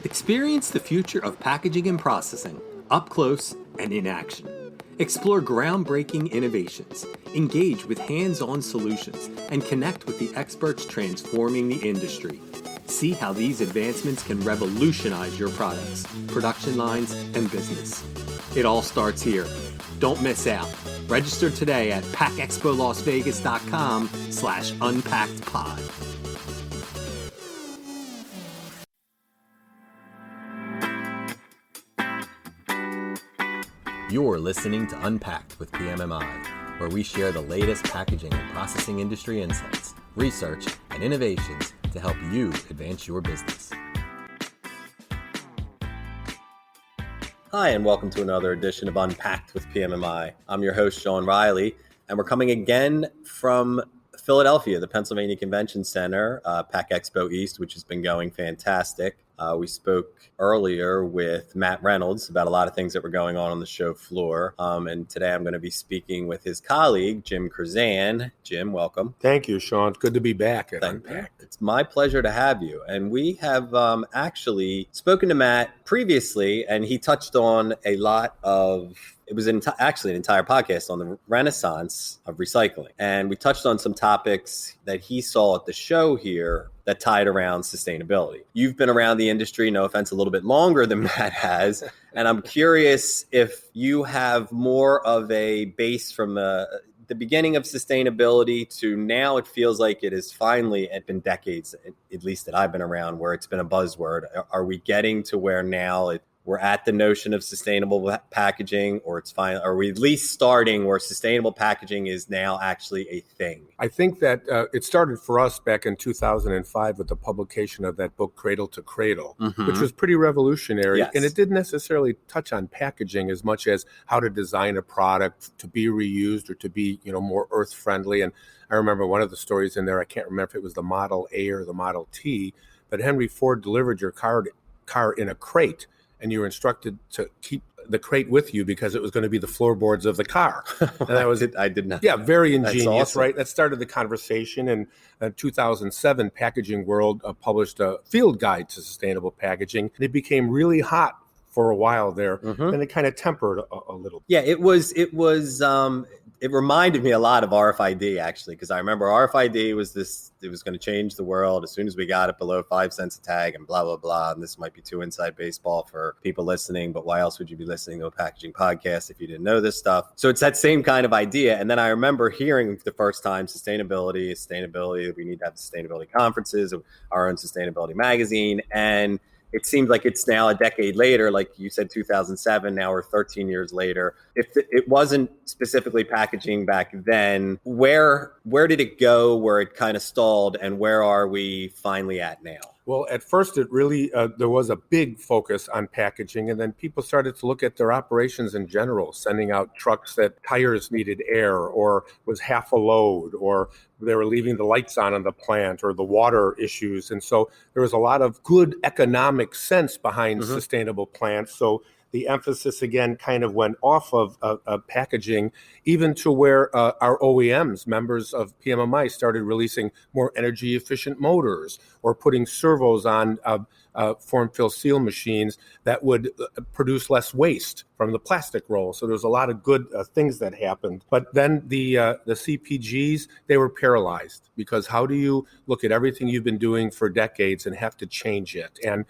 Experience the future of packaging and processing up close and in action. Explore groundbreaking innovations, engage with hands-on solutions, and connect with the experts transforming the industry. See how these advancements can revolutionize your products, production lines, and business. It all starts here. Don't miss out. Register today at packexpolasvegas.com/unpackedpod. You're listening to Unpacked with PMMI, where we share the latest packaging and processing industry insights, research, and innovations to help you advance your business. Hi, and welcome to another edition of Unpacked with PMMI. I'm your host, Sean Riley, and we're coming again from Philadelphia, the Pennsylvania Convention Center, PACK EXPO East, which has been going fantastic. We spoke earlier with Matt Reynolds about a lot of things that were going on the show floor. And today I'm going to be speaking with his colleague, Jim Chrzan. Jim, welcome. Thank you, Sean. It's good to be back at Unpacked. It's my pleasure to have you. And we have actually spoken to Matt previously, and he touched on a lot of... It was actually an entire podcast on the renaissance of recycling. And we touched on some topics that he saw at the show here that tied around sustainability. You've been around the industry, no offense, a little bit longer than Matt has. And I'm curious if you have more of a base from the beginning of sustainability to now. It feels like it is finally, it's been decades, at least that I've been around, where it's been a buzzword. Are we getting to where now we're at the notion of sustainable packaging, or it's fine? Are we at least starting where sustainable packaging is now actually a thing? I think that it started for us back in 2005 with the publication of that book, Cradle to Cradle, which was pretty revolutionary. Yes. And it didn't necessarily touch on packaging as much as how to design a product to be reused or to be, more earth friendly. And I remember one of the stories in there, I can't remember if it was the Model A or the Model T, but Henry Ford delivered your car in a crate. And you were instructed to keep the crate with you because it was going to be the floorboards of the car. And that was I did not. Yeah, very ingenious, awesome. Right? That started the conversation. And in 2007, Packaging World published a field guide to sustainable packaging. And it became really hot for a while there, and it kind of tempered a little. Yeah, it was. It reminded me a lot of RFID, actually, because I remember RFID was this. It was going to change the world as soon as we got it below 5 cents a tag, and blah blah blah. And this might be too inside baseball for people listening, but why else would you be listening to a packaging podcast if you didn't know this stuff? So it's that same kind of idea. And then I remember hearing for the first time sustainability. We need to have sustainability conferences, our own sustainability magazine, and it seems like it's now a decade later, like you said, 2007. Now we're 13 years later. If it wasn't specifically packaging back then, where did it go, where it kind of stalled, and where are we finally at now? Well, at first, it really, there was a big focus on packaging, and then people started to look at their operations in general, sending out trucks that tires needed air or was half a load, or they were leaving the lights on the plant, or the water issues. And so there was a lot of good economic sense behind sustainable plants. So the emphasis again kind of went off of packaging, even to where our OEMs, members of PMMI, started releasing more energy efficient motors or putting servos on form fill seal machines that would produce less waste from the plastic roll. So there's a lot of good things that happened. But then the CPGs, they were paralyzed, because how do you look at everything you've been doing for decades and have to change it? And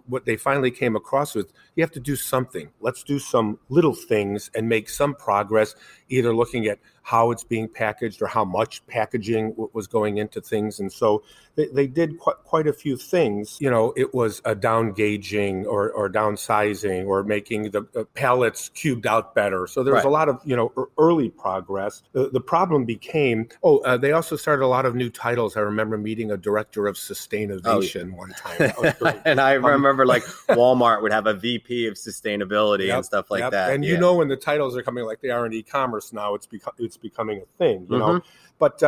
what they finally came across with, you have to do something. Let's do some little things and make some progress, either looking at how it's being packaged or how much packaging was going into things. And so they did quite a few things. It was a down gauging or downsizing or making the pallets cubed out better. So there was a lot of, early progress. The problem became, they also started a lot of new titles. I remember meeting a director of sustainability one time. That was great. And I remember like Walmart would have a VP of sustainability and stuff like that. And when the titles are coming like they are in e-commerce now, it's becoming a thing, But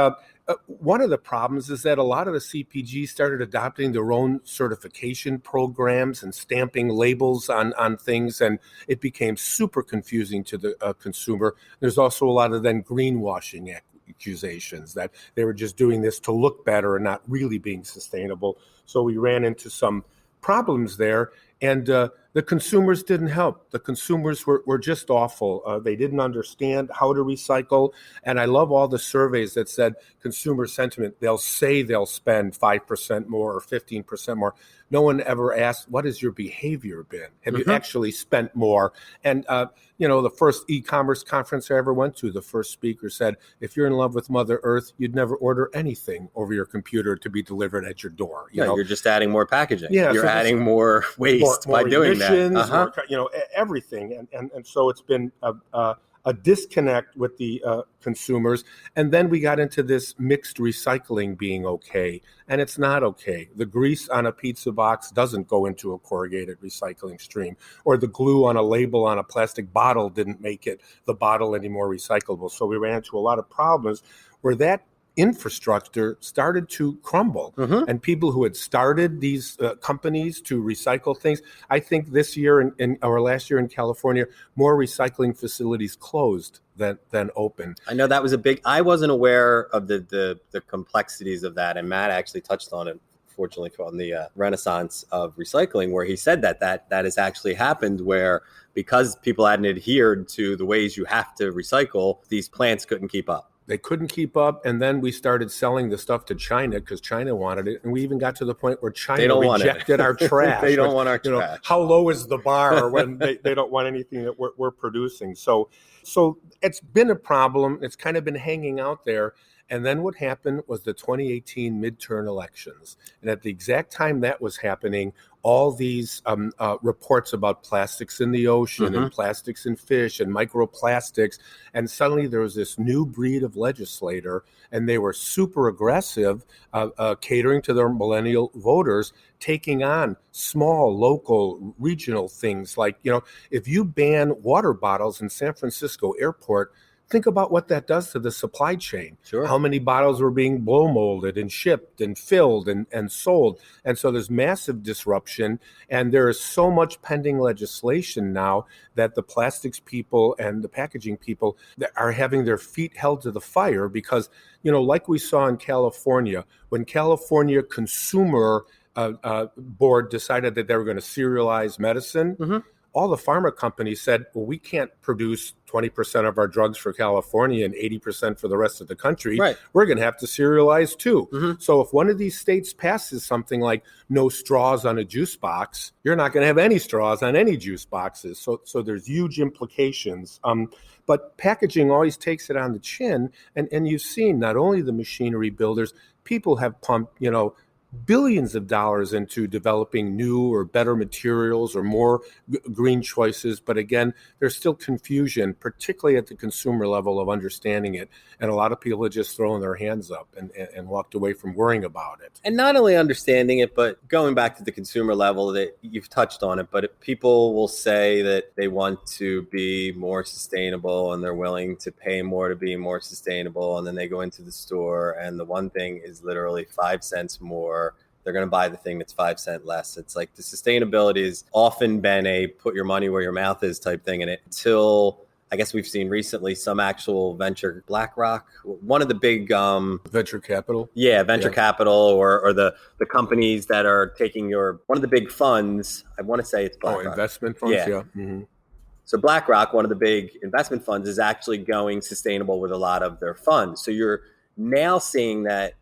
one of the problems is that a lot of the CPGs started adopting their own certification programs and stamping labels on things, and it became super confusing to the consumer. There's also a lot of then greenwashing accusations that they were just doing this to look better and not really being sustainable. So we ran into some problems there. And the consumers didn't help. The consumers were just awful. They didn't understand how to recycle. And I love all the surveys that said consumer sentiment. They'll say they'll spend 5% more or 15% more. No one ever asked, what has your behavior been? Have you actually spent more? And, the first e-commerce conference I ever went to, the first speaker said, if you're in love with Mother Earth, you'd never order anything over your computer to be delivered at your door. You're just adding more packaging. Yeah, you're adding more waste by doing that. Everything. And so it's been a disconnect with the consumers. And then we got into this mixed recycling being okay. And it's not okay. The grease on a pizza box doesn't go into a corrugated recycling stream, or the glue on a label on a plastic bottle didn't make the bottle any more recyclable. So we ran into a lot of problems where that infrastructure started to crumble, and people who had started these companies to recycle things. I think this year or last year in California, more recycling facilities closed than open. I know that was I wasn't aware of the complexities of that, and Matt actually touched on it, fortunately, on the renaissance of recycling, where he said that has actually happened, where because people hadn't adhered to the ways you have to recycle, these plants couldn't keep up. They couldn't keep up, and then we started selling the stuff to China because China wanted it, and we even got to the point where China rejected our trash. They don't want our trash. How low is the bar when they don't want anything that we're producing? So it's been a problem. It's kind of been hanging out there. And then what happened was the 2018 midterm elections. And at the exact time that was happening, all these reports about plastics in the ocean and plastics in fish and microplastics. And suddenly there was this new breed of legislator, and they were super aggressive, catering to their millennial voters, taking on small, local, regional things like, if you ban water bottles in San Francisco airport, think about what that does to the supply chain. Sure. How many bottles were being blow molded and shipped and filled and sold. And so there's massive disruption. And there is so much pending legislation now that the plastics people and the packaging people that are having their feet held to the fire because, like we saw in California, when California Consumer Board decided that they were going to serialize medicine, all the pharma companies said, well, we can't produce 20% of our drugs for California and 80% for the rest of the country. Right. We're going to have to serialize too. So if one of these states passes something like no straws on a juice box, you're not going to have any straws on any juice boxes. So there's huge implications. But packaging always takes it on the chin. And you've seen not only the machinery builders, people have pumped, billions of dollars into developing new or better materials or more green choices. But again, there's still confusion, particularly at the consumer level of understanding it. And a lot of people are just throwing their hands up and walked away from worrying about it. And not only understanding it, but going back to the consumer level, that you've touched on it, but people will say that they want to be more sustainable and they're willing to pay more to be more sustainable. And then they go into the store and the one thing is literally 5 cents more. They're going to buy the thing that's 5 cents less. It's like the sustainability has often been a put your money where your mouth is type thing. And until I guess we've seen recently some actual venture, BlackRock, one of the big venture capital. Yeah, venture capital or the companies that are taking one of the big funds. I want to say it's BlackRock. Investment funds. Yeah. Mm-hmm. So BlackRock, one of the big investment funds, is actually going sustainable with a lot of their funds. So you're now seeing that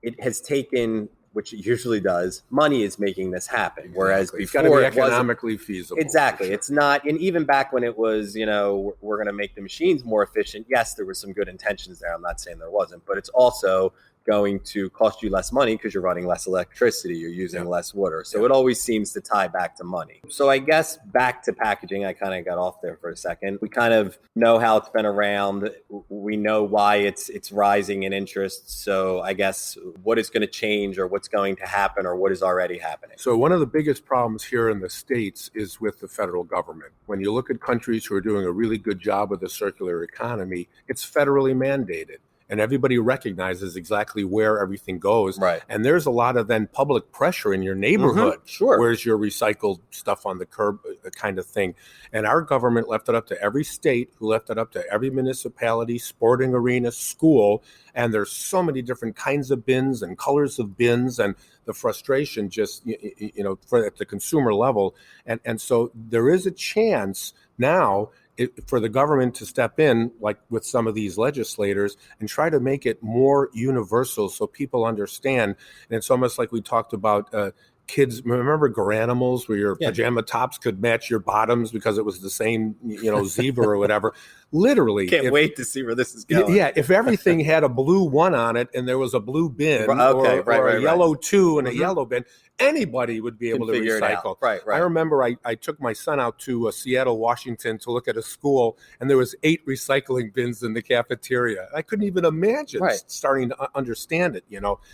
it has taken, which it usually does, money is making this happen. Exactly. Whereas before, it's got to be economically feasible. Exactly. Sure. It's not, and even back when it was, we're going to make the machines more efficient. Yes, there was some good intentions there. I'm not saying there wasn't, but it's also going to cost you less money because you're running less electricity, you're using less water. So it always seems to tie back to money. So I guess back to packaging, I kind of got off there for a second. We kind of know how it's been around. We know why it's rising in interest. So I guess what is going to change or what's going to happen or what is already happening? So one of the biggest problems here in the States is with the federal government. When you look at countries who are doing a really good job with the circular economy, it's federally mandated. and everybody recognizes exactly where everything goes. Right. And there's a lot of then public pressure in your neighborhood. Sure. Where's your recycled stuff on the curb kind of thing. And our government left it up to every state, who left it up to every municipality, sporting arena, school. And there's so many different kinds of bins and colors of bins, and the frustration just, for at the consumer level. And so there is a chance now for the government to step in, like with some of these legislators, and try to make it more universal so people understand. And it's almost like we talked about kids. Remember Garanimals, where your pajama tops could match your bottoms because it was the same, zebra or whatever. Literally. Can't wait to see where this is going. Yeah, if everything had a blue 1 on it and there was a blue bin or a yellow 2 and a yellow bin, anybody would be able to recycle. Right. I remember I took my son out to Seattle, Washington to look at a school, and there was 8 recycling bins in the cafeteria. I couldn't even imagine starting to understand it,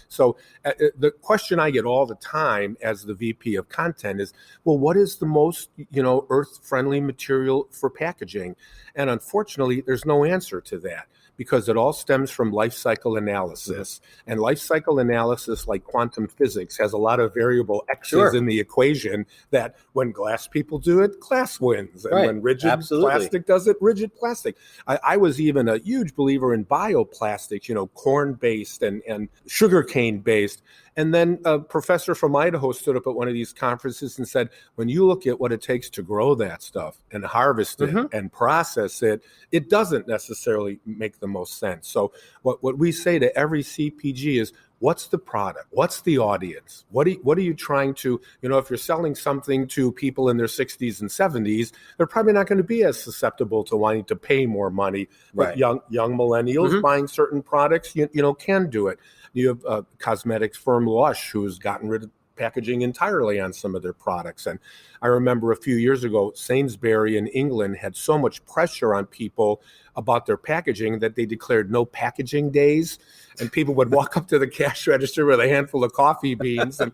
So the question I get all the time as the VP of content is, well, what is the most, earth-friendly material for packaging? And unfortunately, there's no answer to that, because it all stems from life cycle analysis. And life cycle analysis, like quantum physics, has a lot of variable X's in the equation, that when glass people do it, glass wins. And when rigid plastic does it, rigid plastic. I was even a huge believer in bioplastics, corn-based and sugarcane-based. And then a professor from Idaho stood up at one of these conferences and said, when you look at what it takes to grow that stuff and harvest it and process it, it doesn't necessarily make the most sense. So what we say to every CPG is, what's the product? What's the audience? What are you trying to, if you're selling something to people in their 60s and 70s, they're probably not going to be as susceptible to wanting to pay more money. But young millennials buying certain products, can do it. You have cosmetics firm Lush, who's gotten rid of packaging entirely on some of their products. And I remember a few years ago, Sainsbury in England had so much pressure on people about their packaging that they declared no packaging days. And people would walk up to the cash register with a handful of coffee beans and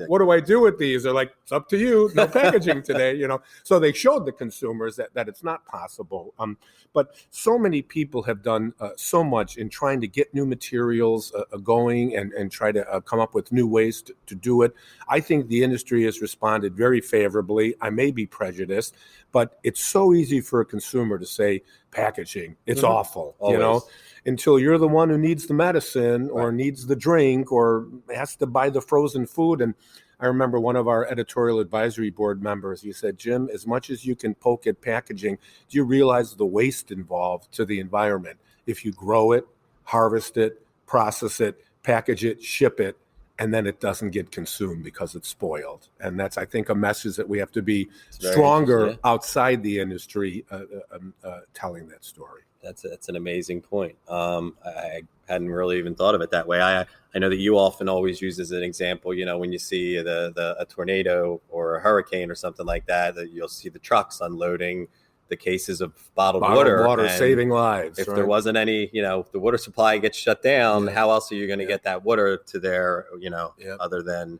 what do I do with these? They're like, it's up to you. No packaging today, So they showed the consumers that it's not possible. But so many people have done so much in trying to get new materials going and try to come up with new ways to do it. I think the industry has responded very favorably. I may be prejudiced, but it's so easy for a consumer to say packaging. It's awful, Always. Until you're the one who needs the medicine or needs the drink or has to buy the frozen food. And I remember one of our editorial advisory board members, he said, Jim, as much as you can poke at packaging, do you realize the waste involved to the environment? If you grow it, harvest it, process it, package it, ship it, and then it doesn't get consumed because it's spoiled. And that's, I think, a message that we have to be stronger outside the industry telling that story. That's an amazing point. I hadn't really even thought of it that way. I know that you often always use as an example, when you see a tornado or a hurricane or something like that you'll see the trucks unloading the cases of bottled water saving lives. If there wasn't any, the water supply gets shut down, how else are you going to get that water to there, other than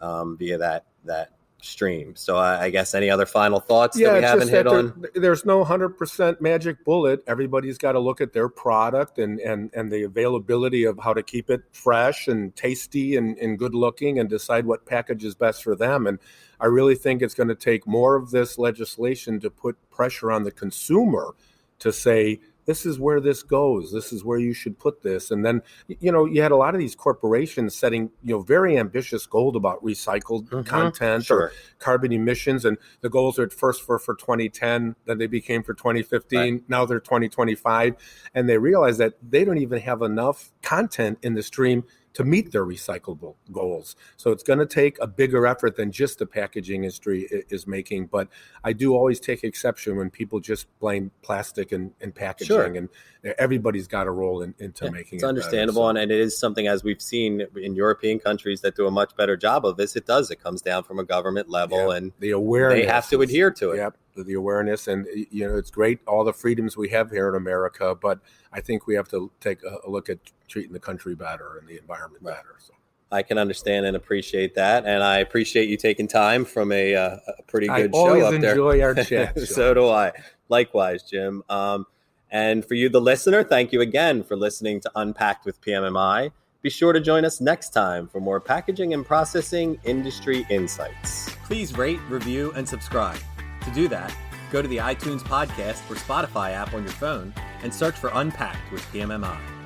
via that stream? So I guess any other final thoughts that we haven't hit on? There's no 100% magic bullet. Everybody's got to look at their product and the availability of how to keep it fresh and tasty and good looking and decide what package is best for them. And I really think it's going to take more of this legislation to put pressure on the consumer to say, this is where this goes. This is where you should put this. And then, you had a lot of these corporations setting, very ambitious goals about recycled content or carbon emissions. And the goals are at first for 2010, then they became for 2015. Now they're 2025. And they realize that they don't even have enough content in the stream to meet their recyclable goals. So it's going to take a bigger effort than just the packaging industry is making. But I do always take exception when people just blame plastic and packaging. And everybody's got a role into making it. It's understandable. Better, so. And it is something, as we've seen in European countries that do a much better job of this, it comes down from a government level and the awareness, they have to adhere to it. Yep. The awareness, and it's great, all the freedoms we have here in America, but I think we have to take a look at treating the country better and the environment better. So I can understand and appreciate that, and I appreciate you taking time from a pretty good show up there. I always enjoy our chat. So do I. Likewise, Jim. And for you, the listener, thank you again for listening to Unpacked with PMMI. Be sure to join us next time for more packaging and processing industry insights. Please rate, review, and subscribe. To do that, go to the iTunes podcast or Spotify app on your phone and search for Unpacked with PMMI.